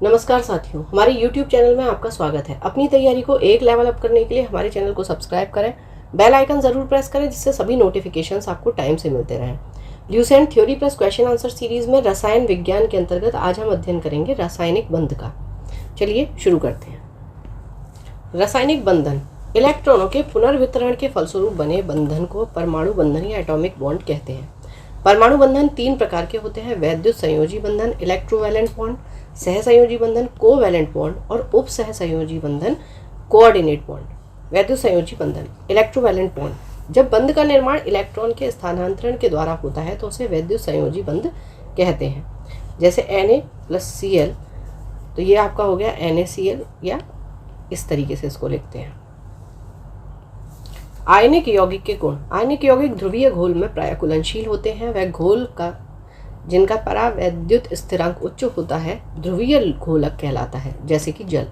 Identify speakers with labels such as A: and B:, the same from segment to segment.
A: नमस्कार साथियों, हमारे YouTube चैनल में आपका स्वागत है। अपनी तैयारी को एक लेवल अप करने के लिए हमारे चैनल को सब्सक्राइब करें, बेल आइकन जरूर प्रेस करें जिससे सभी नोटिफिकेशंस आपको टाइम से मिलते रहें। Lucent theory plus question answer series में रसायन विज्ञान के अंतर्गत आज हम अध्ययन करेंगे रासायनिक बंध का। चलिए शुरू करते हैं। रासायनिक बंधन इलेक्ट्रॉनों के पुनर्वितरण के फलस्वरूप बने बंधन को परमाणु बंधन या एटॉमिक बॉन्ड कहते हैं। परमाणु बंधन तीन प्रकार के होते हैं: वैद्युत संयोजी बंधन, इलेक्ट्रोवैलेंट बॉन्ड, सहसंयोजी बंधन कोवैलेंट बॉन्ड और उप सहसंयोजी बंधन कोऑर्डिनेट बॉन्ड। वैद्युत संयोजी बंधन इलेक्ट्रोवैलेंट बॉन्ड, जब बंध का निर्माण इलेक्ट्रॉन के स्थानांतरण के द्वारा होता है तो उसे वैद्युत संयोजी बंध कहते हैं। जैसे Na+Cl, तो ये आपका हो गया NaCl, या इस तरीके से इसको लिखते हैं। आयनिक यौगिक के गुण। आयनिक यौगिक ध्रुवीय घोल में प्रायः घुलनशील होते हैं। वह घोल का जिनका परावैद्युत स्थिरांक उच्च होता है ध्रुवीय घोलक कहलाता है, जैसे कि जल।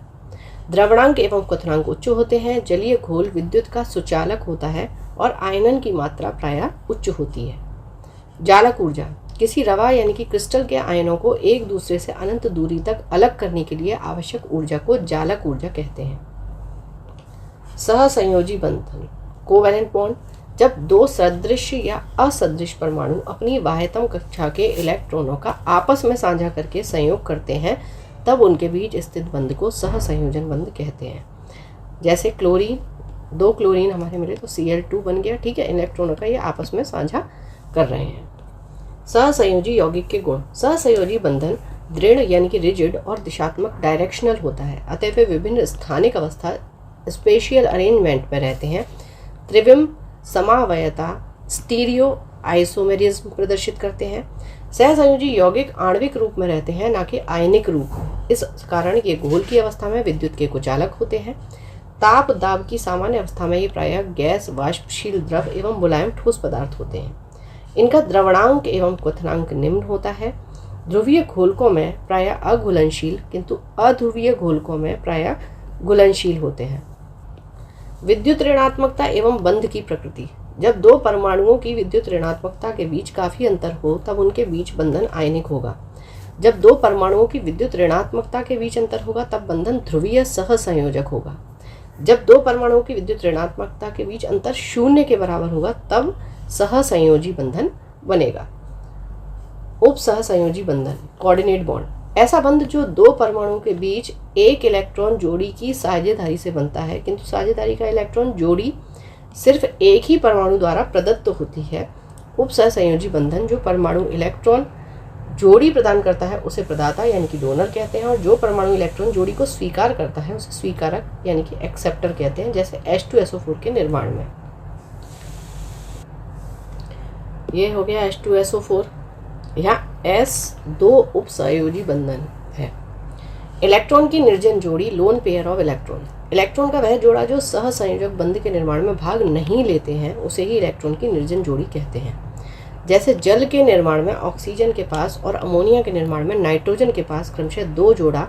A: द्रवणांक एवं क्वथनांक उच्च होते हैं। जलीय घोल विद्युत का सुचालक होता है और आयनन की मात्रा प्रायः उच्च होती है। जालक ऊर्जा। किसी रवा यानी कि क्रिस्टल के आयनों को एक दूसरे से अनंत दूरी तक अलग करने के लिए आवश्यक ऊर्जा को जालक ऊर्जा कहते हैं। सहसंयोजी बंधन कोवैलेंट बॉन्ड, जब दो सदृश या असदृश परमाणु अपनी बाह्यतम कक्षा के इलेक्ट्रॉनों का आपस में साझा करके संयोग करते हैं तब उनके बीच स्थित बंध को सहसंयोजन बंध कहते हैं। जैसे क्लोरीन, दो क्लोरीन हमारे मिले तो Cl2 बन गया, ठीक है। इलेक्ट्रॉनों का ये आपस में साझा कर रहे हैं। सहसंयोजी यौगिक के गुण। सहसंयोजी बंधन दृढ़ यानी कि रिजिड और दिशात्मक डायरेक्शनल होता है, अतः वे विभिन्न स्थानिक अवस्था स्पेशियल अरेंजमेंट में रहते हैं। त्रिविम समावयता स्टीरियो आइसोमेरिज्म प्रदर्शित करते हैं। सहसंयोजी यौगिक आणविक रूप में रहते हैं, ना कि आयनिक रूप। इस कारण ये घोल की अवस्था में विद्युत के कुचालक होते हैं। ताप दाब की सामान्य अवस्था में ये प्रायः गैस, वाष्पशील द्रव एवं मुलायम ठोस पदार्थ होते हैं। इनका द्रवणांक एवं क्वथनांक निम्न होता है। ध्रुवीय घोलकों में प्रायः अघुलनशील किंतु अध्रुवीय घोलकों में प्रायः घुलनशील होते हैं। विद्युत ऋणात्मकता एवं बंध की प्रकृति। जब दो परमाणुओं की विद्युत ऋणात्मकता के बीच काफी अंतर हो तब उनके बीच बंधन आयनिक होगा। जब दो परमाणुओं की विद्युत ऋणात्मकता के बीच अंतर होगा तब बंधन ध्रुवीय सहसंयोजक होगा। जब दो परमाणुओं की विद्युत ऋणात्मकता के बीच अंतर 0 के बराबर होगा तब सहसंयोजी बंधन बनेगा। उप सहसंयोजी बंधन कोऑर्डिनेट बॉन्ड, ऐसा बंध जो दो परमाणुओं के बीच एक इलेक्ट्रॉन जोड़ी की साझेदारी से बनता है, किंतु साझेदारी का इलेक्ट्रॉन जोड़ी सिर्फ एक ही परमाणु द्वारा प्रदत्त होती है। उप सहसंयोजी बंधन, जो परमाणु इलेक्ट्रॉन जोड़ी प्रदान करता है उसे प्रदाता यानी कि डोनर कहते हैं, और जो परमाणु इलेक्ट्रॉन जोड़ी को स्वीकार करता है उसे स्वीकारक यानी कि एक्सेप्टर कहते हैं। जैसे H2SO4 के निर्माण में ये हो गया H2SO4। यहाँ S दो उप सहयोजी बंधन है। इलेक्ट्रॉन की निर्जन जोड़ी lone pair of electron. Electron का वह जोड़ा जो सहसंयोजक बंध के निर्माण में भाग नहीं लेते हैं उसे ही इलेक्ट्रॉन की निर्जन जोड़ी कहते हैं। जैसे जल के निर्माण में ऑक्सीजन के पास और अमोनिया के निर्माण में नाइट्रोजन के पास क्रमशः 2 जोड़ा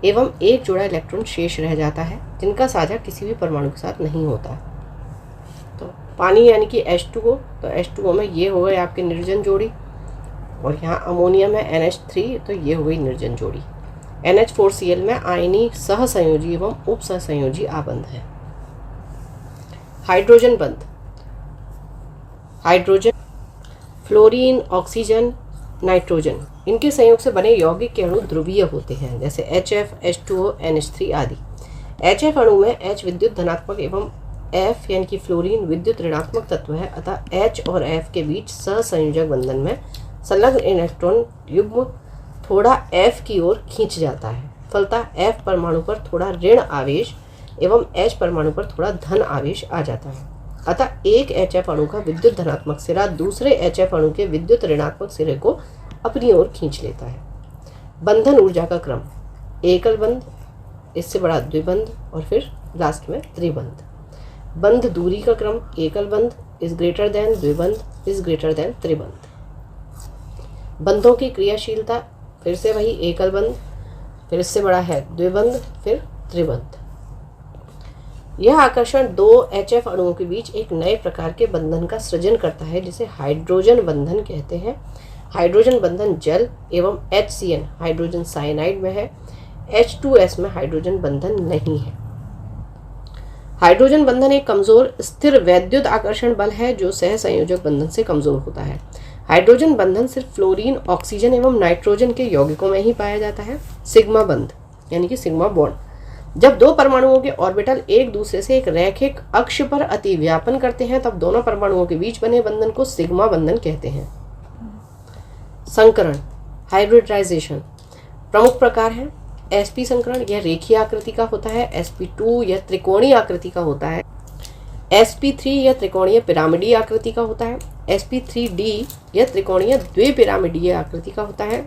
A: एवं 1 जोड़ा इलेक्ट्रॉन शेष रह जाता है जिनका साझा किसी भी परमाणु के साथ नहीं होता। तो पानी यानी कि H2O, तो H2O में ये हो गए आपके निर्जन जोड़ी, और यहाँ अमोनिया में NH3, तो ये हो गई निर्जन जोड़ी। NH4Cl में आयनीय सहसंयोजी एवं उप सहसंयोजी आबंध है। हाइड्रोजन बंध। हाइड्रोजन, फ्लोरीन, ऑक्सीजन, नाइट्रोजन, इनके संयोग से बने यौगिक के अणु ध्रुवीय होते हैं, जैसे HF, H2O, NH3 आदि। HF अणु में H विद्युत धनात्मक एवं F यानी कि फ्लोरीन विद्युत ऋणात्मक तत्व है, अतः H और F के बीच सहसंयोजक बंधन में संलग्न इलेक्ट्रॉन युग्म थोड़ा F की ओर खींच जाता है। फलतः F परमाणु पर थोड़ा ऋण आवेश एवं H परमाणु पर थोड़ा धन आवेश आ जाता है। अतः एक HF अणु का विद्युत धनात्मक सिरा दूसरे HF अणु के विद्युत ऋणात्मक सिरे को अपनी ओर खींच लेता है। बंधन ऊर्जा का क्रम। एकल बंध, इससे बड़ा द्विबंध और फिर लास्ट में त्रिबंध। बंध दूरी का क्रम। एकल बंध इज ग्रेटर देन द्विबंध इज ग्रेटर देन त्रिबंध। बंधों की क्रियाशीलता, फिर से वही एकल बंध, फिर इससे बड़ा है द्विबंध, फिर त्रिबंध। यह आकर्षण दो HF अणुओं के बीच एक नए प्रकार के बंधन का सृजन करता है जिसे हाइड्रोजन बंधन कहते हैं। हाइड्रोजन बंधन जल एवं HCN हाइड्रोजन साइनाइड में है। H2S में हाइड्रोजन बंधन नहीं है। हाइड्रोजन बंधन एक कमजोर स्थिर वैद्युत आकर्षण बल है जो सहसंयोजक बंधन से कमजोर होता है। हाइड्रोजन बंधन सिर्फ फ्लोरीन, ऑक्सीजन एवं नाइट्रोजन के यौगिकों में ही पाया जाता है। सिग्मा बंध यानी कि सिग्मा बॉन्ड। जब दो परमाणुओं के ऑर्बिटल एक दूसरे से एक रैखिक अक्ष पर अतिव्यापन करते हैं तब दोनों परमाणुओं के बीच बने बंधन को सिग्मा बंधन कहते हैं। संकरण, हाइब्रिडाइजेशन प्रमुख प्रकार है। sp संकरण यह रेखीय आकृति का होता है। sp2 यह त्रिकोणीय आकृति का होता है। sp3 यह त्रिकोणीय पिरामिडीय आकृति का होता है। sp3d यह त्रिकोणीय द्विपिरामिडीय आकृति का होता है।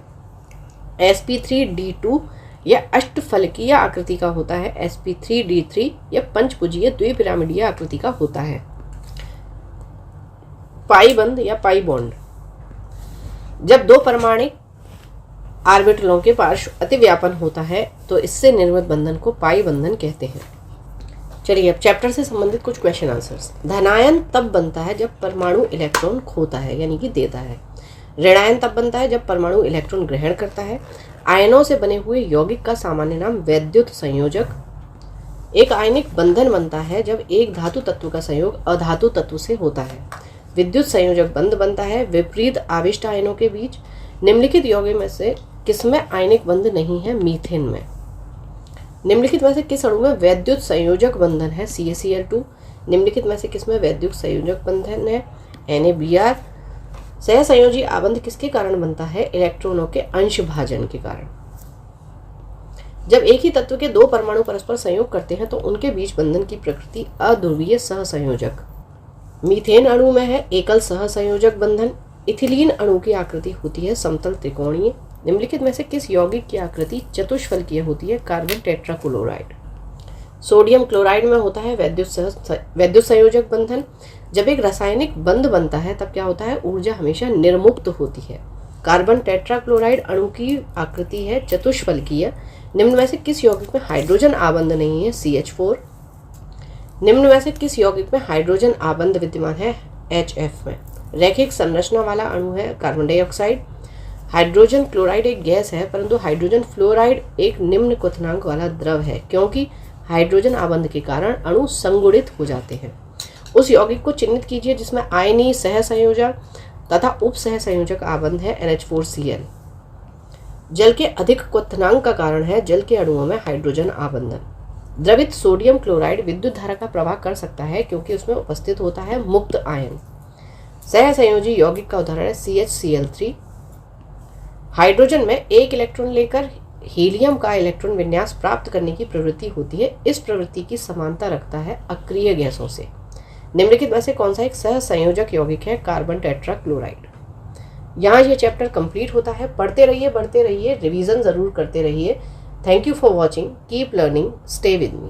A: sp3d2 यह अष्टफलकीय आकृति का होता है। sp3d3 यह पंचभुजीय द्विपिरामिडीय आकृति का होता है। पाई बंध या पाई बॉन्ड, जब दो परमाणिक ऑर्बिटलों के पार्श्व अतिव्यापन होता है तो इससे निर्मित बंधन को पाई बंधन कहते हैं। चलिए अब चैप्टर से संबंधित कुछ क्वेश्चन आंसर्स। धनायन तब बनता है जब परमाणु इलेक्ट्रॉन खोता है यानी कि देता है। ऋणायन तब बनता है जब परमाणु इलेक्ट्रॉन ग्रहण करता है। आयनों से बने हुए यौगिक का सामान्य नाम वैद्युत संयोजक। एक आयनिक बंधन बनता है जब एक धातु तत्व का संयोग अधातु तत्व से होता है। विद्युत संयोजक बंध बनता है विपरीत आविष्ट आयनों के बीच। निम्नलिखित यौगिक में से किसमें आयनिक बंध नहीं है? मीथेन में। निम्नलिखित में से किस अणु में वैद्युत संयोजक बंधन है? CaCl2। निम्नलिखित में से किसमें वैद्युत संयोजक बंधन है? NaBr। सहसंयोजी आबंध किसके कारण बनता है? इलेक्ट्रॉनों के अंश भाजन के कारण। जब एक ही तत्व के दो परमाणु परस्पर संयोग करते हैं तो उनके बीच बंधन की प्रकृति अध्रुवीय सहसंयोजक। मीथेन अणु में है एकल सहसंयोजक बंधन। इथिलीन अणु की आकृति होती है समतल त्रिकोणीय। निम्नलिखित में से किस यौगिक की आकृति चतुष्फलकीय होती है? Carbon tetrachloride. सोडियम क्लोराइड में होता है वैद्युत संयोजक बंधन। जब एक रासायनिक बंध बनता है तब क्या होता है? ऊर्जा हमेशा निर्मुक्त होती है। कार्बन टेट्राक्लोराइड अणु की आकृति है चतुष्फलकीय। निम्न में से किस यौगिक में हाइड्रोजन आबंध नहीं है? CH4। निम्न में से किस यौगिक में हाइड्रोजन आबंध विद्यमान है? HF में। रैखिक संरचना वाला अणु है कार्बन डाइऑक्साइड। हाइड्रोजन क्लोराइड एक गैस है परंतु हाइड्रोजन फ्लोराइड एक निम्न क्वथनांक वाला द्रव है क्योंकि हाइड्रोजन आबंध के कारण अणु संगुणित हो जाते हैं। उस यौगिक को चिन्हित कीजिए जिसमें आयनीय सहसंयोजक तथा उप सहसंयोजक आबंध है NH4Cl। जल के अधिक क्वथनांक का कारण है जल के अणुओं में हाइड्रोजन आबंधन। द्रवित सोडियम क्लोराइड विद्युत धारा का प्रवाह कर सकता है क्योंकि उसमें उपस्थित होता है मुक्त आयन। सहसंयोजी यौगिक का उदाहरण है CHCl3। हाइड्रोजन में एक इलेक्ट्रॉन लेकर हीलियम का इलेक्ट्रॉन विन्यास प्राप्त करने की प्रवृत्ति होती है। इस प्रवृत्ति की समानता रखता है अक्रिय गैसों से। निम्नलिखित में से कौन सा एक सहसंयोजक यौगिक है? Carbon tetrachloride. यहाँ यह चैप्टर कंप्लीट होता है। पढ़ते रहिए, बढ़ते रहिए, रिवीजन जरूर करते रहिए। Thank you for watching. Keep learning, stay with me.